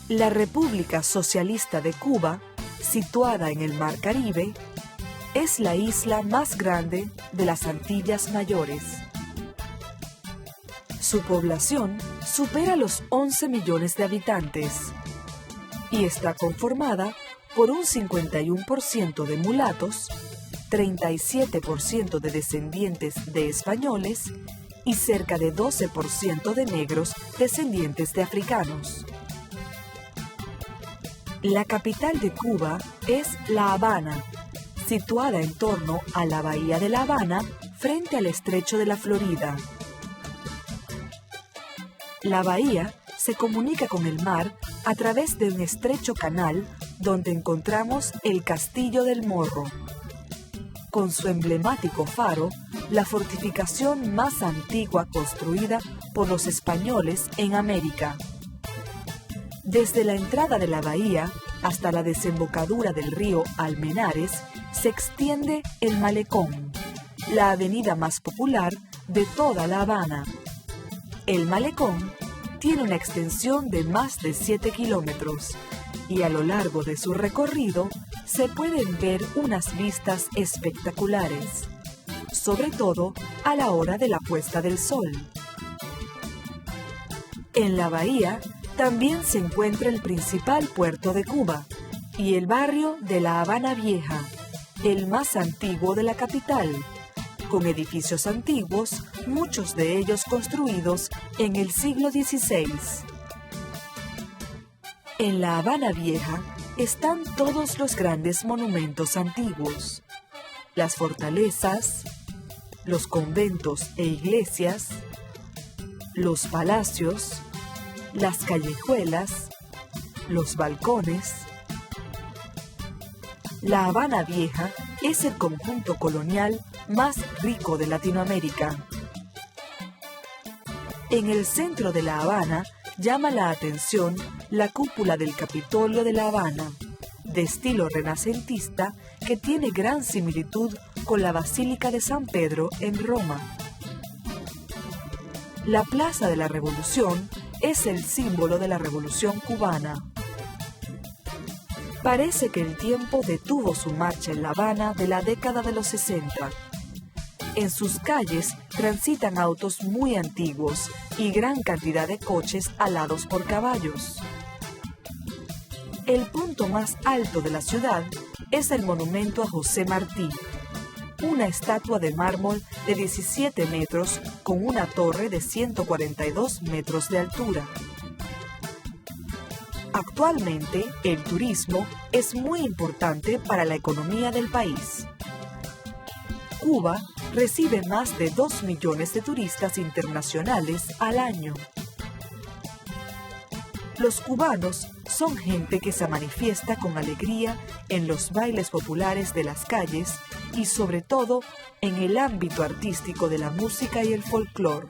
La República Socialista de Cuba, situada en el Mar Caribe, es la isla más grande de las Antillas Mayores. Su población supera los 11 millones de habitantes y está conformada por un 51% de mulatos, 37% de descendientes de españoles y cerca de 12% de negros descendientes de africanos. La capital de Cuba es La Habana, situada en torno a la bahía de La Habana, frente al estrecho de la Florida. La bahía se comunica con el mar a través de un estrecho canal donde encontramos el Castillo del Morro, con su emblemático faro, la fortificación más antigua construida por los españoles en América. Desde la entrada de la bahía hasta la desembocadura del río Almenares se extiende el Malecón, la avenida más popular de toda La Habana. El Malecón tiene una extensión de más de 7 kilómetros y a lo largo de su recorrido se pueden ver unas vistas espectaculares, sobre todo a la hora de la puesta del sol. En la bahía también se encuentra el principal puerto de Cuba y el barrio de La Habana Vieja, el más antiguo de la capital, con edificios antiguos, muchos de ellos construidos en el siglo XVI. En La Habana Vieja están todos los grandes monumentos antiguos, las fortalezas, los conventos e iglesias, los palacios, las callejuelas, los balcones. La Habana Vieja es el conjunto colonial más rico de Latinoamérica. En el centro de La Habana llama la atención la cúpula del Capitolio de La Habana, de estilo renacentista que tiene gran similitud con la Basílica de San Pedro en Roma. La Plaza de la Revolución es el símbolo de la Revolución cubana. Parece que el tiempo detuvo su marcha en La Habana de la década de los 60. En sus calles transitan autos muy antiguos y gran cantidad de coches alados por caballos. El punto más alto de la ciudad es el monumento a José Martí, una estatua de mármol de 17 metros con una torre de 142 metros de altura. Actualmente, el turismo es muy importante para la economía del país. Cuba recibe más de 2 millones de turistas internacionales al año. Los cubanos son gente que se manifiesta con alegría en los bailes populares de las calles y sobre todo en el ámbito artístico de la música y el folclore.